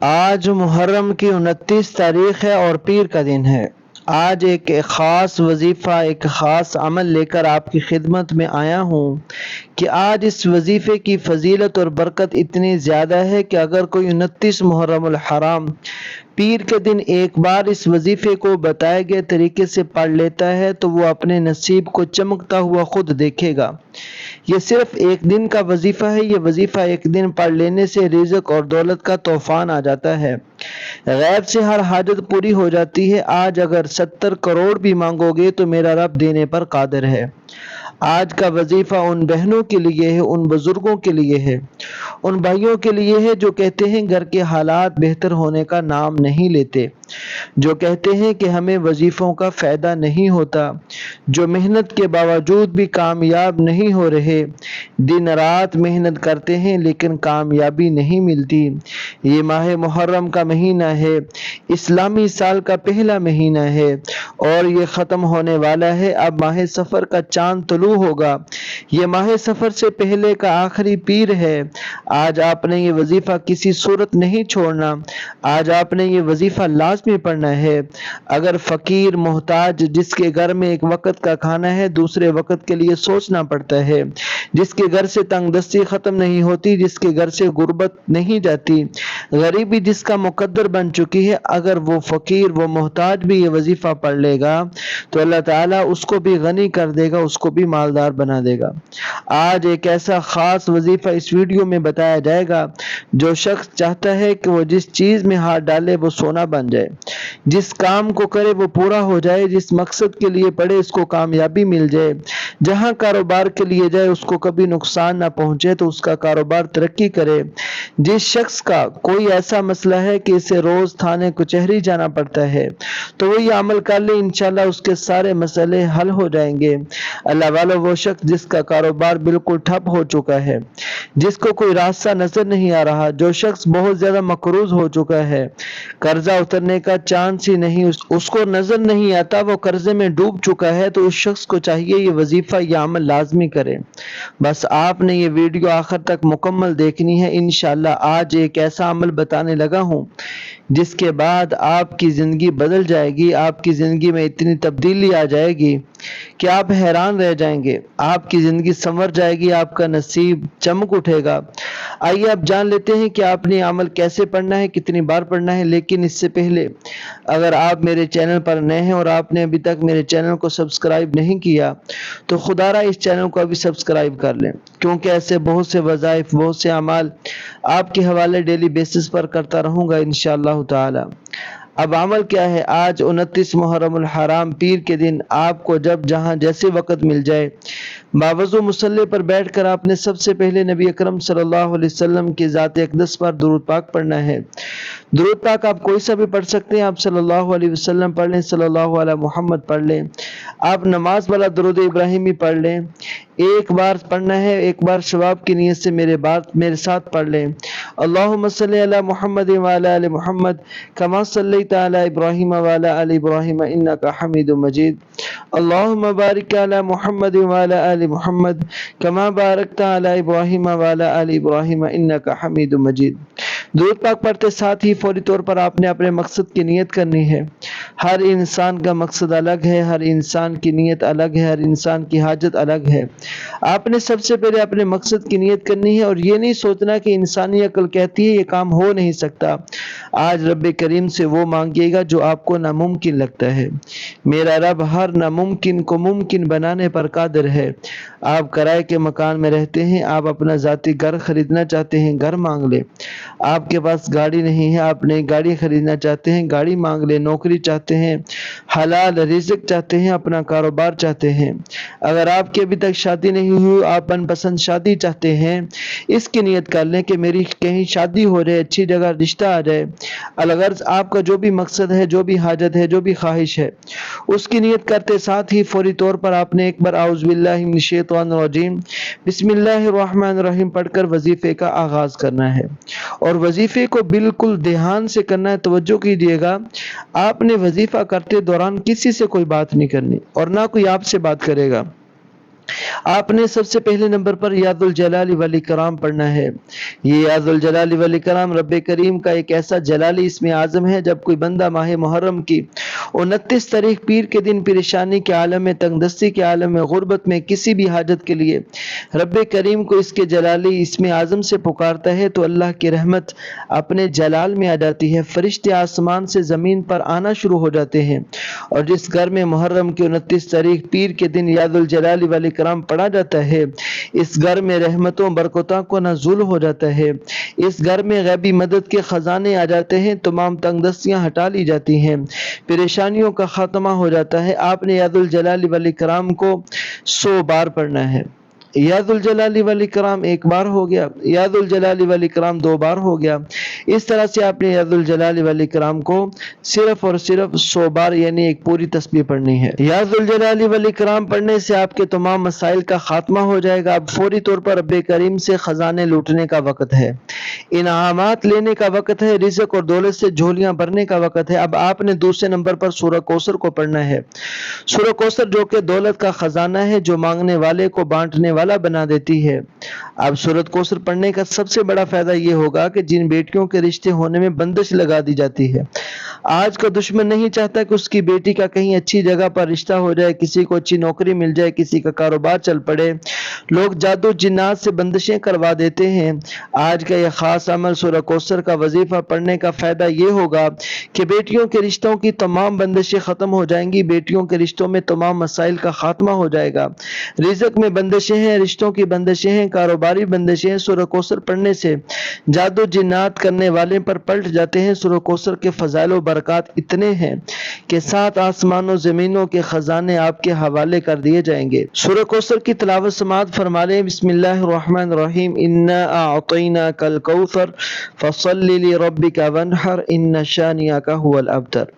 آج محرم کی 29 تاریخ ہے اور پیر کا دن ہے۔ آج ایک خاص وظیفہ، ایک خاص عمل لے کر آپ کی خدمت میں آیا ہوں کہ آج اس وظیفے کی فضیلت اور برکت اتنی زیادہ ہے کہ اگر کوئی 29 محرم الحرام پیر کے دن ایک بار اس وظیفے کو بتائے گئے طریقے سے پڑھ لیتا ہے تو وہ اپنے نصیب کو چمکتا ہوا خود دیکھے گا۔ یہ صرف ایک دن کا وظیفہ ہے۔ یہ وظیفہ ایک دن پڑھ لینے سے رزق اور دولت کا طوفان آ جاتا ہے، غیب سے ہر حاجت پوری ہو جاتی ہے۔ آج اگر 70 کروڑ بھی مانگو گے تو میرا رب دینے پر قادر ہے۔ آج کا وظیفہ ان بہنوں کے لیے ہے، ان بزرگوں کے لیے ہے، ان بھائیوں کے لیے ہے جو کہتے ہیں گھر کے حالات بہتر ہونے کا نام نہیں لیتے، جو کہتے ہیں کہ ہمیں وظیفوں کا فائدہ نہیں ہوتا، جو محنت کے باوجود بھی کامیاب نہیں ہو رہے، دن رات محنت کرتے ہیں لیکن کامیابی نہیں ملتی۔ یہ ماہ محرم کا مہینہ ہے، اسلامی سال کا پہلا مہینہ ہے اور یہ ختم ہونے والا ہے۔ اب ماہ سفر کا چاند طلوع ہوگا۔ یہ ماہ سفر سے پہلے کا آخری پیر ہے۔ آج آپ نے یہ وظیفہ کسی صورت نہیں چھوڑنا۔ آج آپ نے یہ وظیفہ لازمی پڑھنا ہے۔ اگر فقیر، محتاج، جس کے گھر میں ایک وقت کا کھانا ہے دوسرے وقت کے لیے سوچنا پڑتا ہے، جس کے گھر سے تنگ دستی ختم نہیں ہوتی، جس کے گھر سے غربت نہیں جاتی، غریبی جس کا مقدر بن چکی ہے، اگر وہ فقیر، وہ محتاج بھی یہ وظیفہ پڑھ لے گا تو اللہ تعالیٰ اس کو بھی غنی کر دے گا، اس کو بھی مالدار بنا دے گا۔ آج ایک ایسا خاص وظیفہ اس ویڈیو میں بتایا جائے گا۔ جو شخص چاہتا ہے کہ وہ جس چیز میں ہاتھ ڈالے وہ سونا بن جائے، جس کام کو کرے وہ پورا ہو جائے، جس مقصد کے لیے پڑھے اس کو کامیابی مل جائے، جہاں کاروبار کے لیے جائے اس کو کبھی نقصان نہ پہنچے تو اس کا کاروبار ترقی کرے، جس شخص کا کوئی ایسا مسئلہ ہے کہ اسے روز تھانے کچہری جانا پڑتا ہے تو وہ یہ عمل کر لے، انشاءاللہ اس کے سارے مسئلے حل ہو جائیں گے۔ اللہ والا وہ شخص جس کا کاروبار بالکل ٹھپ ہو چکا ہے، جس کو کوئی راستہ نظر نہیں آ رہا، جو شخص بہت زیادہ مقروض ہو چکا ہے، قرضہ اترنے کا چانس ہی نہیں، اس کو نظر نہیں آتا، وہ قرضے میں ڈوب چکا ہے، تو اس شخص کو چاہیے یہ وظیفہ، یہ عمل لازمی کرے۔ بس آپ نے یہ ویڈیو آخر تک مکمل دیکھنی ہے۔ انشاءاللہ آج ایک ایسا عمل بتانے لگا ہوں جس کے بعد آپ کی زندگی بدل جائے گی، آپ کی زندگی میں اتنی تبدیلی آ جائے گی کہ آپ حیران رہ جائیں گے، آپ کی زندگی سنور جائے گی، آپ کا نصیب چمک اٹھے گا۔ آئیے اب جان لیتے ہیں کہ آپ نے عمل کیسے پڑھنا ہے، کتنی بار پڑھنا ہے، لیکن اس سے پہلے اگر آپ میرے چینل پر نئے ہیں اور آپ نے ابھی تک میرے چینل کو سبسکرائب نہیں کیا تو خدا را اس چینل کو ابھی سبسکرائب کر لیں، کیونکہ ایسے بہت سے وظائف، بہت سے اعمال آپ کے حوالے ڈیلی بیسس پر کرتا رہوں گا انشاءاللہ تعالی۔ اب عمل کیا ہے؟ آج 29 محرم الحرام پیر کے دن آپ کو جب جہاں جیسے وقت مل جائے باوضو مصلی پر بیٹھ کر آپ نے سب سے پہلے نبی اکرم صلی اللہ علیہ وسلم کی ذات اقدس پر درود پاک پڑھنا ہے۔ درود پاک آپ کوئی سا بھی پڑھ سکتے ہیں، آپ صلی اللہ علیہ وسلم پڑھ لیں، صلی اللہ علیہ محمد پڑھ لیں، آپ نماز والا درود ابراہیمی پڑھ لیں، ایک بار پڑھنا ہے، ایک بار ثواب کی نیت سے میرے ساتھ پڑھ لیں۔ اللہم صلی علی محمد وعلی آل محمد کما صلیت علی ابراہیم وعلی آل ابراہیم انک حمید مجید۔ اللہم بارک علی محمد وعلی آل محمد کما بارکت علی ابراہیم وعلی آل ابراہیم انک حمید مجید۔ درود پاک پڑھتے ساتھ ہی فوری طور پر آپ نے اپنے مقصد کی نیت کرنی ہے۔ ہر انسان کا مقصد الگ ہے، ہر انسان کی نیت الگ ہے، ہر انسان کی حاجت الگ ہے۔ آپ نے سب سے پہلے اپنے مقصد کی نیت کرنی ہے اور یہ نہیں سوچنا کہ انسانی عقل کہتی ہے یہ کام ہو نہیں سکتا۔ آج رب کریم سے وہ مانگیے گا جو آپ کو ناممکن لگتا ہے۔ میرا رب ہر ناممکن کو ممکن بنانے پر قادر ہے۔ آپ کرائے کے مکان میں رہتے ہیں، آپ اپنا ذاتی گھر خریدنا چاہتے ہیں، گھر مانگ لیں۔ آپ کے پاس گاڑی نہیں ہے، آپ نئی گاڑی خریدنا چاہتے ہیں، گاڑی مانگ لیں۔ نوکری چاہتے ہیں، حلال رزق چاہتے ہیں، اپنا کاروبار چاہتے ہیں۔ اگر آپ کی ابھی تک شادی نہیں ہوئی، آپ من پسند شادی چاہتے ہیں، اس کی نیت کر لیں کہ میری کہیں شادی ہو جائے، اچھی جگہ رشتہ آ جائے۔ الغرض آپ کا جو بھی مقصد ہے، جو بھی حاجت ہے، جو بھی خواہش ہے، اس کی نیت کرتے ساتھ ہی فوری طور پر آپ نے ایک بار اعوذ باللہ من الشیطان الرجیم بسم اللہ الرحمن الرحیم پڑھ کر وظیفے کا آغاز کرنا ہے، اور وظیفے کو بالکل دھیان سے کرنا ہے۔ توجہ کیجیے گا، آپ نے وظیفہ کرتے دوران کسی سے کوئی بات نہیں کرنی اور نہ کوئی آپ سے بات کرے گا۔ آپ نے سب سے پہلے نمبر پر یاد الجلال والاکرام پڑھنا ہے۔ یہ یاد الجلال والاکرام رب کریم کا ایک ایسا جلالی اسم اعظم ہے، جب کوئی بندہ ماہ محرم کی 29 تاریخ پیر کے دن پریشانی کے عالم میں، تنگ دستی کے عالم میں، غربت میں کسی بھی حاجت کے لیے رب کریم کو اس کے جلالی اسم اعظم سے پکارتا ہے تو اللہ کی رحمت اپنے جلال میں آ جاتی ہے، فرشتے آسمان سے زمین پر آنا شروع ہو جاتے ہیں، اور جس گھر میں محرم کی 29 تاریخ پیر کے دن یاد الجلال والاکرام پڑھا جاتا ہے، اس گھر میں رحمتوں برکتوں کو نزول ہو جاتا ہے، اس گھر میں غیبی مدد کے خزانے آ جاتے ہیں، تمام تنگ دستیاں ہٹا لی جاتی ہیں، پریشانیوں کا خاتمہ ہو جاتا ہے۔ آپ نے یاد الجلال والاکرام کو 100 بار پڑھنا ہے۔ یاد الجلال والاکرام ایک بار ہو گیا، یاد الجلال والاکرام 2 بار ہو گیا، اس طرح سے آپ نے یاد الجلال والاکرام کو صرف اور صرف 100 بار یعنی ایک پوری تسبیح پڑھنی ہے۔ یاد الجلال والاکرام پڑھنے سے آپ کے تمام مسائل کا خاتمہ ہو جائے گا۔ اب فوری طور پر رب کریم سے خزانے لوٹنے کا وقت ہے، انعامات لینے کا وقت ہے، رزق اور دولت سے جھولیاں بھرنے کا وقت ہے۔ اب آپ نے دوسرے نمبر پر سورہ کوثر کو پڑھنا ہے۔ سورہ کوثر جو کہ دولت کا خزانہ ہے، جو مانگنے والے کو بانٹنے والا بنا دیتی ہے۔ اب سورۃ کوثر پڑھنے کا سب سے بڑا فائدہ یہ ہوگا کہ جن بیٹیوں کے رشتے ہونے میں بندش لگا دی جاتی ہے، آج کا دشمن نہیں چاہتا کہ اس کی بیٹی کا کہیں اچھی جگہ پر رشتہ ہو جائے، کسی کو اچھی نوکری مل جائے، کسی کا کاروبار چل پڑے، لوگ جادو جنات سے بندشیں کروا دیتے ہیں۔ آج کا یہ خاص عمل سورہ کوثر کا وظیفہ پڑھنے کا فائدہ یہ ہوگا کہ بیٹیوں کے رشتوں کی تمام بندشیں ختم ہو جائیں گی، بیٹیوں کے رشتوں میں تمام مسائل کا خاتمہ ہو جائے گا۔ رزق میں بندشیں ہیں، رشتوں کی بندشیں ہیں، کاروباری بندشیں ہیں، سورہ کوثر پڑھنے سے جادو جنات کرنے والے پر پلٹ جاتے ہیں۔ سورہ کوثر کے فضائل و برکات اتنے ہیں کہ 7 آسمانوں زمینوں کے خزانے آپ کے حوالے کر دیے جائیں گے۔ سورہ کوثر کی تلاوت سماعت فرما لیں۔ بسم اللہ الرحمن الرحیم، انا اعطیناک الکوثر فصل لربک وانحر ان شانئک هو الابتر۔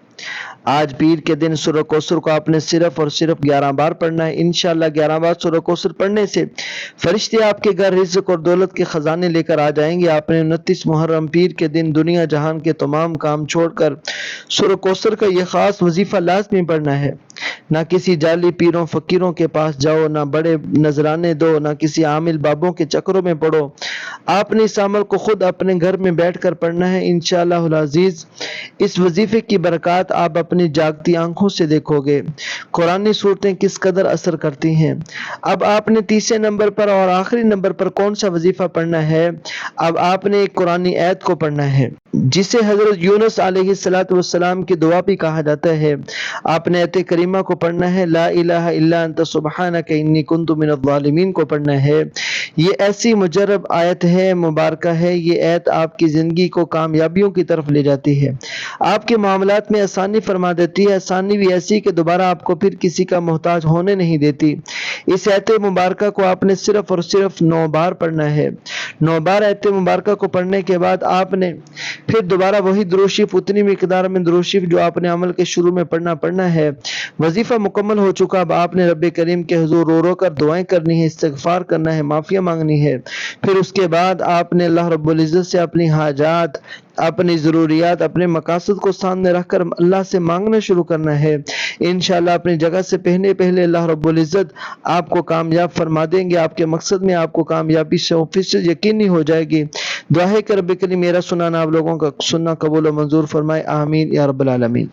آج پیر کے دن سورہ کوثر کو آپ نے صرف اور صرف 11 بار پڑھنا ہے۔ انشاءاللہ 11 بار سورہ کوثر پڑھنے سے فرشتے آپ کے گھر رزق اور دولت کے خزانے لے کر آ جائیں گے۔ آپ نے 29 محرم پیر کے دن دنیا جہان کے تمام کام چھوڑ کر سورہ کوثر کا یہ خاص وظیفہ لازمی پڑھنا ہے۔ نہ کسی جعلی پیروں فقیروں کے پاس جاؤ، نہ بڑے نذرانے دو، نہ کسی عامل بابوں کے چکروں میں پڑو۔ آپ نے اس عمل کو خود اپنے گھر میں بیٹھ کر پڑھنا ہے۔ انشاءاللہ العزیز اس وظیفے کی برکات آپ اپنی جاگتی آنکھوں سے دیکھو گے، قرآنی صورتیں کس قدر اثر کرتی ہیں۔ اب آپ نے تیسرے نمبر پر اور آخری نمبر پر کون سا وظیفہ پڑھنا ہے؟ اب آپ نے ایک قرآنی آیت کو پڑھنا ہے جسے حضرت یونس علیہ السلام کی دعا بھی کہا جاتا ہے۔ آپ نے آیت کریمہ کو پڑھنا ہے، لا الہ الا انت سبحانک انی کنت من الظالمین کو پڑھنا ہے۔ یہ ایسی مجرب آیت ہے، مبارکہ ہے، یہ آیت آپ کی زندگی کو کامیابیوں کی طرف لے جاتی ہے، آپ کے معاملات میں آسانی فرما دیتی ہے، آسانی بھی ایسی کہ دوبارہ آپ کو پھر کسی کا محتاج ہونے نہیں دیتی۔ اس آیت مبارکہ کو آپ نے صرف اور صرف 9 بار پڑھنا ہے۔ 9 بار آیت مبارکہ کو پڑھنے کے بعد آپ نے پھر دوبارہ وہی درود شریف اتنی مقدار میں درود شریف جو آپ نے عمل کے شروع میں پڑھنا ہے۔ وظیفہ مکمل ہو چکا، اب آپ نے رب کریم کے حضور رو رو کر دعائیں کرنی ہے، استغفار کرنا ہے، معافیاں مانگنی ہے۔ پھر اس کے بعد آپ نے اللہ رب العزت سے اپنی حاجات، اپنی ضروریات، اپنے مقاصد کو سامنے رکھ کر اللہ سے مانگنا شروع کرنا ہے۔ انشاءاللہ اپنی جگہ سے پہلے اللہ رب العزت آپ کو کامیاب فرما دیں گے، آپ کے مقصد میں آپ کو کامیابی 100% یقینی ہو جائے گی۔ دعا ہے کہ رب کریم میرا سنانا آپ لوگوں کا سننا قبول و منظور فرمائے، آمین یا رب العالمین۔